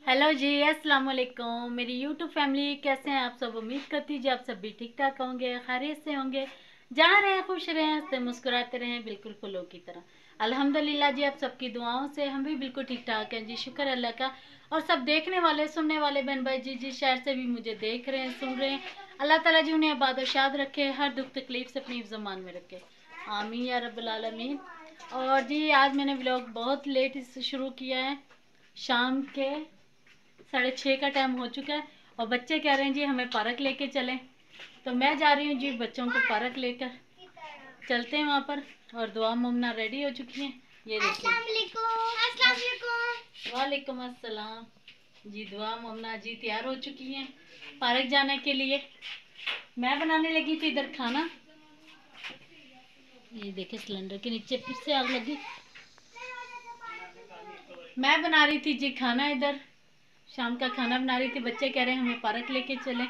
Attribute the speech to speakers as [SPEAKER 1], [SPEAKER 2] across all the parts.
[SPEAKER 1] Hello जी, अस्सलाम वालेकुम। मेरी यूट्यूब फैमिली कैसे हैं आप सब। उम्मीद करती हूँ जी आप सब भी ठीक ठाक होंगे, खैरियत से होंगे। जहाँ रहें खुश रहें, हंसते मुस्कुराते रहें, बिल्कुल फूलों की तरह। अल्हम्दुलिल्लाह जी, आप सबकी दुआओं से हम भी बिल्कुल ठीक ठाक हैं जी, शुक्र अल्लाह का। और सब देखने वाले सुनने वाले बहन भाई जी जिस शहर से भी मुझे देख रहे हैं सुन रहे हैं, अल्लाह ताला जी उन्हें आबाद और शाद रखे, हर दुख तकलीफ से अपनी हिफ्ज़-ए-मान में रखे, आमीन या रब्बल आलमीन। और जी आज मैंने व्लॉग बहुत लेट शुरू किया है, शाम के 6:30 का टाइम हो चुका है और बच्चे कह रहे हैं जी हमें पार्क लेके चलें, तो मैं जा रही हूँ जी बच्चों को पार्क लेकर चलते हैं वहाँ पर। और दुआ मुमना रेडी हो चुकी हैं, ये देखिए। वालेकुम अस्सलाम जी। दुआ मुमना जी तैयार हो चुकी हैं पार्क जाने के लिए। मैं बनाने लगी थी इधर खाना, ये देखिए सिलेंडर के नीचे फिर से आग लगी। मैं बना रही थी जी खाना, इधर शाम का खाना बना रही थी। बच्चे कह रहे हैं हमें पार्क लेके चलें,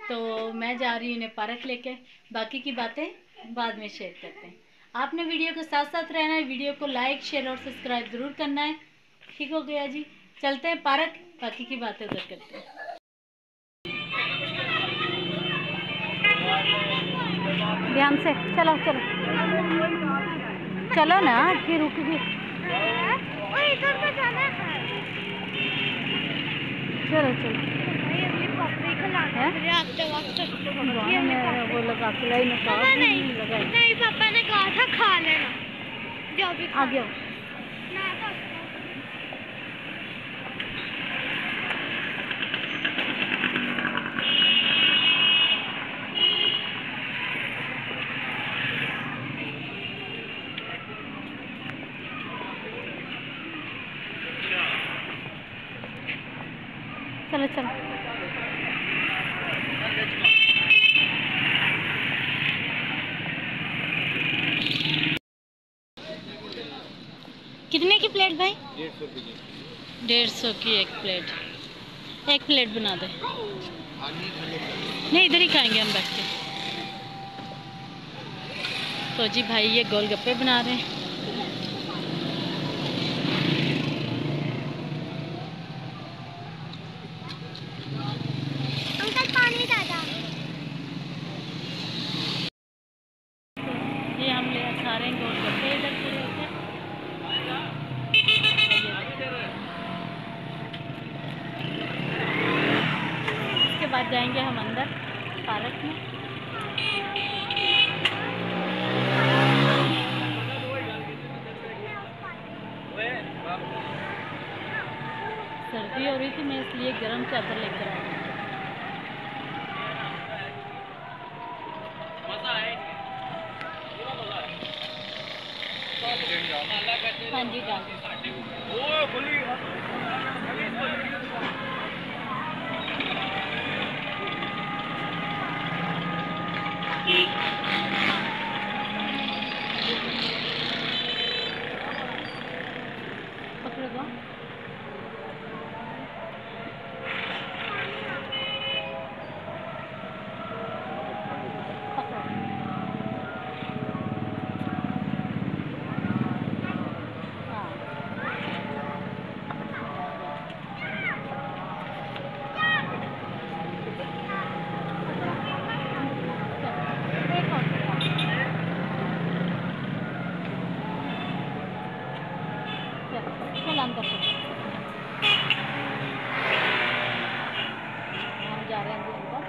[SPEAKER 1] तो मैं जा रही हूँ इन्हें पार्क लेके। बाकी की बातें बाद में शेयर करते हैं। आपने वीडियो के साथ साथ रहना है, वीडियो को लाइक शेयर और सब्सक्राइब ज़रूर करना है। ठीक हो गया जी, चलते हैं पार्क, बाकी की बातें उधर करते हैं। ध्यान से चलो चलो चलो ना, फिर रुकेगी। चलो चलो वो लगा सिलाई में
[SPEAKER 2] नहीं पापा ने कहा था खा लेना जो भी
[SPEAKER 1] आ गया। चलो चलो कितने की प्लेट भाई? 150 की एक प्लेट। एक प्लेट बना दे। नहीं इधर ही खाएंगे हम बैठ के। तो जी भाई ये गोलगप्पे बना रहे हैं।
[SPEAKER 2] अंकल पानी दादा।
[SPEAKER 1] ये हम ले खा रहे हैं गोलगप्पे इधर खड़े होकर। इसके बाद जाएंगे हम अंदर पार्क में। सर्दी हो रही थी, मैं इसलिए गर्म चादर लेकर आई। हाँ जी डाल। पकड़ दो। चल अंदर हम जा रहे हैं अंदर।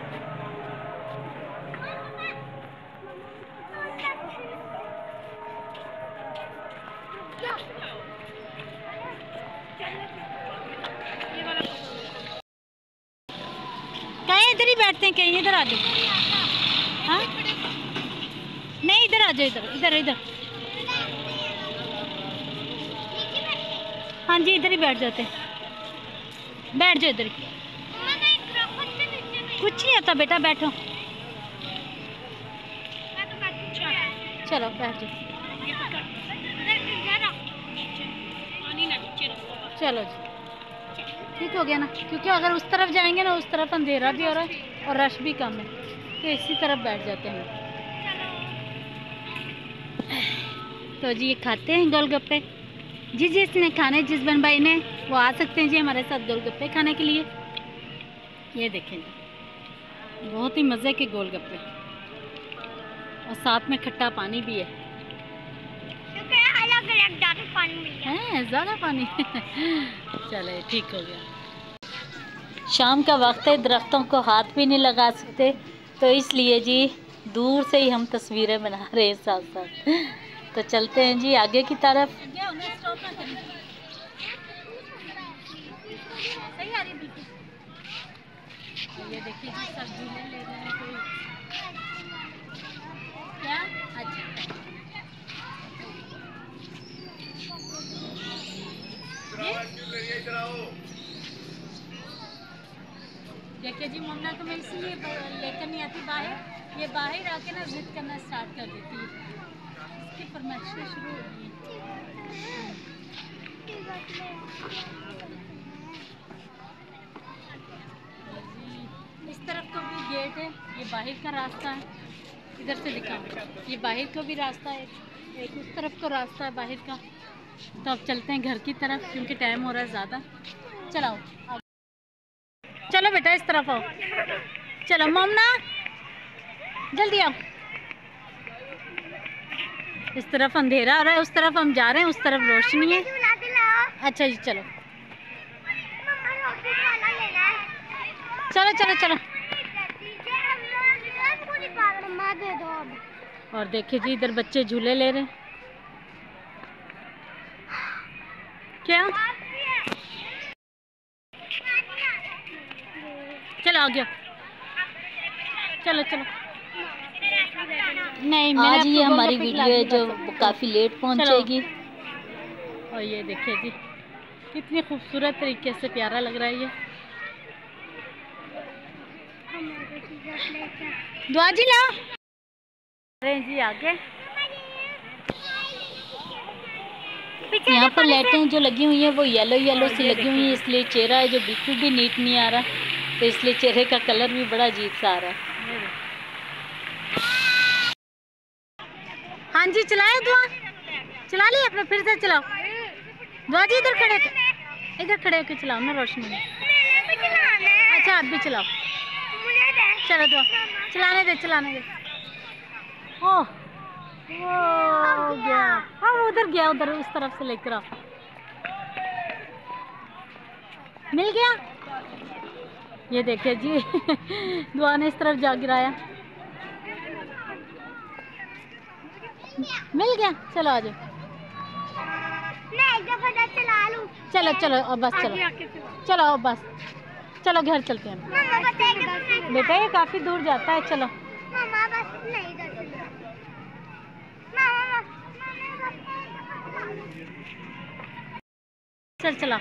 [SPEAKER 1] कहीं इधर ही बैठते हैं, कहीं इधर आ जाओ। हाँ नहीं इधर आ जाओ, इधर इधर इधर। हाँ जी इधर ही बैठ जाते हैं, बैठ जाओ इधर। कुछ नहीं होता बेटा, बैठो। चलो बैठ जाओ। चलो जी ठीक हो गया ना, क्योंकि अगर उस तरफ जाएंगे ना, उस तरफ अंधेरा भी हो रहा है और रश भी कम है, तो इसी तरफ बैठ जाते हैं। तो जी ये खाते हैं गोलगप्पे। जिसने खाने, जिस बहन भाई ने वो आ सकते हैं जी हमारे साथ गोलगप्पे खाने के लिए। ये देखें जी, बहुत ही मज़े के गोलगप्पे और साथ में खट्टा पानी भी है।
[SPEAKER 2] अलग अलग ज़्यादा पानी मिल गया
[SPEAKER 1] है ज़्यादा पानी चले ठीक हो गया। शाम का वक्त है, दरख्तों को हाथ भी नहीं लगा सकते, तो इसलिए जी दूर से ही हम तस्वीरें बना रहे हैं साथ साथ। तो चलते हैं जी आगे की तरफ। ये देखिए जी सब झूले ले रहे हैं कोई क्या। अच्छा देखिए जी मुन्ना तो मैं इसलिए लेकर नहीं आती बाहर, ये बाहर आके ना जिद करना स्टार्ट कर देती है, इसकी फरमाइशें शुरू हो गई हैं। इस तरफ को भी गेट है, ये बाहर का रास्ता है, इधर से दिखाओ, ये बाहर को भी रास्ता है, एक उस तरफ को रास्ता है बाहर का। तो अब चलते हैं घर की तरफ क्योंकि टाइम हो रहा है ज़्यादा। चलाओ चलो बेटा इस तरफ आओ, चलो मोमना जल्दी आओ। इस तरफ अंधेरा हो रहा है, उस तरफ हम जा रहे हैं, उस तरफ रोशनी है। अच्छा जी चलो चलो चलो चलो। और देखिए जी इधर बच्चे झूले ले रहे हैं। क्या चलो आ गया, चलो चलो। नहीं आज ये हमारी वीडियो है जो काफ़ी लेट पहुंचेगी। और ये देखिए जी कितनी खूबसूरत तरीके से प्यारा लग रहा है ये। दुआ जी लाओ जी आगे। यहाँ पर लाइटें जो लगी हुई हैं वो येलो येलो सी लगी हुई है, इसलिए चेहरा है जो बिल्कुल भी नीट नहीं आ रहा, तो इसलिए चेहरे का कलर भी बड़ा अजीब सा आ रहा है। हाँ जी चलाए दुआ, चला लिया अपने, फिर से चलाओ। दुआ जी इधर खड़े होकर चलाओ ना रोशनी में। अच्छा आप भी चलाओ, चलो दुआ चलाने दे। ओह वो गया, हाँ वो उधर गया, उधर उस तरफ से लेकर आओ। मिल गया। ये देखिए जी दुआ ने इस तरफ जा गिराया, मिल गया। चलो आ जाओ,
[SPEAKER 2] चला लूं।
[SPEAKER 1] चलो चलो अब बस चलो अब बस चलो घर चलते हैं। बेटा ये काफी दूर जाता है, चलो चल चला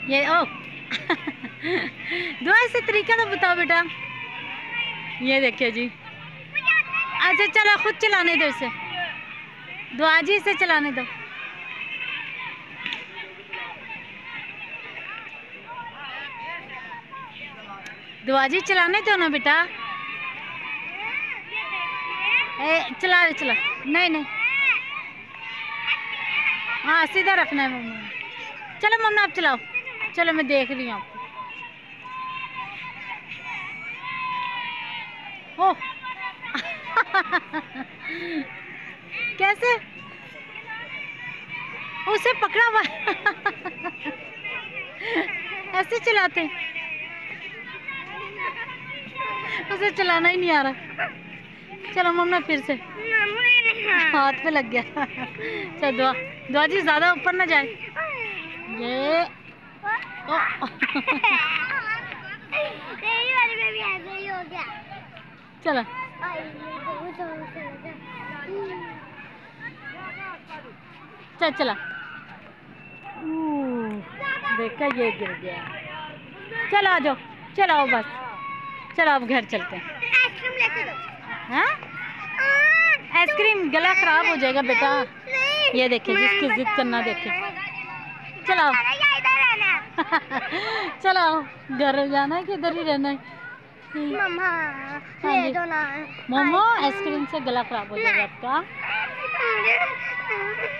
[SPEAKER 1] ये ओ दुआ इसे तरीका तो बताओ बेटा। ये देखिए जी, अच्छा चलो खुद चलाने दो इसे, दुआ जी इसे चलाने दो। दुआ जी चलाने दो ना बेटा। चला नहीं हाँ सीधा रखना है मम्मा। चलो मम्मा आप चलाओ, चलो मैं देख रही हूँ आपको। ओह कैसे उसे पकड़ा हुआ ऐसे चलाते, उसे चलाना ही नहीं आ रहा। चलो मम्मा फिर से हाथ पे लग गया। चलो दुआ जी ज़्यादा ऊपर ना जाए। ये चलो चला देखा ये गिर गया। चलो आ जाओ, चलो आओ बस, चलो अब घर चलते हैं।
[SPEAKER 2] आइसक्रीम लेके दो।
[SPEAKER 1] हाँ आइसक्रीम गला खराब हो जाएगा बेटा। ये देखिए जिसकी जिद करना देखे। चलो चलो घर जाना है कि इधर ही रहना है।
[SPEAKER 2] मम्मा
[SPEAKER 1] ले दो ना मोमो, आइसक्रीम से गला खराब हो जाएगा आपका।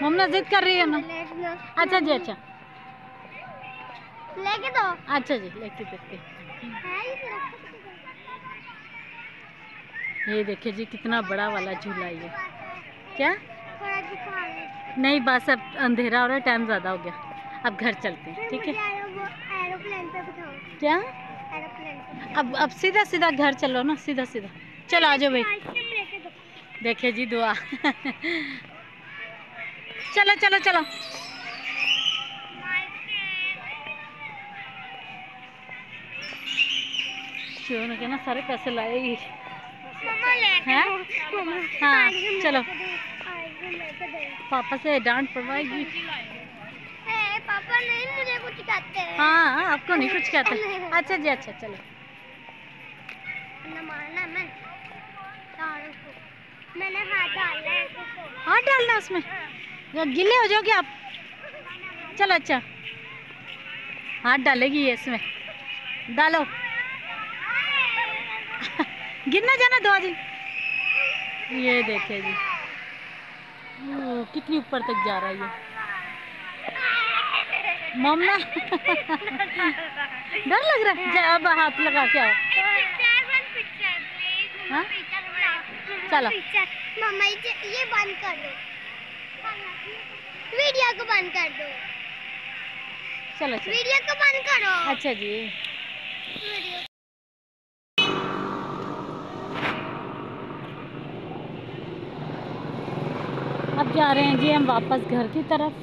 [SPEAKER 1] मम्मा जिद कर रही है ना। अच्छा जी अच्छा।
[SPEAKER 2] लेके दो।
[SPEAKER 1] अच्छा जी, लेके देते। ये देखिए जी कितना बड़ा वाला झूला है ये। क्या?
[SPEAKER 2] थोड़ा दिखा रहे।
[SPEAKER 1] नहीं बस अब अंधेरा हो रहा है, टाइम ज़्यादा हो गया, अब घर चलते हैं, ठीक है?
[SPEAKER 2] एरोप्लेन पे बिठाओ।
[SPEAKER 1] क्या?
[SPEAKER 2] एरोप्लेन पे।
[SPEAKER 1] अब सीधा सीधा घर चलो ना, सीधा सीधा चलो, आ जाओ भाई।
[SPEAKER 2] आइसक्रीम लेके दो।
[SPEAKER 1] देखिए जी दुआ। चलो चलो चलो। क्यों ना कहना, सारे पैसे लाएगी।
[SPEAKER 2] मम्मा लेके
[SPEAKER 1] हैं?
[SPEAKER 2] दो। मम्मा
[SPEAKER 1] हाँ
[SPEAKER 2] आइसक्रीम
[SPEAKER 1] चलो,
[SPEAKER 2] लेके दो। आइसक्रीम लेके दो।
[SPEAKER 1] पापा से डांट पड़वाएगी।
[SPEAKER 2] पापा नहीं मुझे कुछ कहते हैं।
[SPEAKER 1] हाँ आपको नहीं कुछ कहते। अच्छा जी, अच्छा चलो।
[SPEAKER 2] ना मारना मैंने हाथ डाला है।
[SPEAKER 1] हाथ डालना उसमें, गिले हो जाओगे आप। चलो अच्छा, हाथ डालेगी ये इसमें, डालो। गिरना जाना दो जी। ये देखे जी, वो कितनी ऊपर तक जा रहा है ये। मम्मा डर लग रहा है, अब हाथ लगा के आओ। हाँ? चलो
[SPEAKER 2] मम्मा ये बंद कर दो, वीडियो को बंद कर दो।
[SPEAKER 1] चलो चलो,
[SPEAKER 2] वीडियो को बंद करो।
[SPEAKER 1] अच्छा जी।
[SPEAKER 2] वीडियो
[SPEAKER 1] अब जा रहे हैं जी हम वापस घर की तरफ।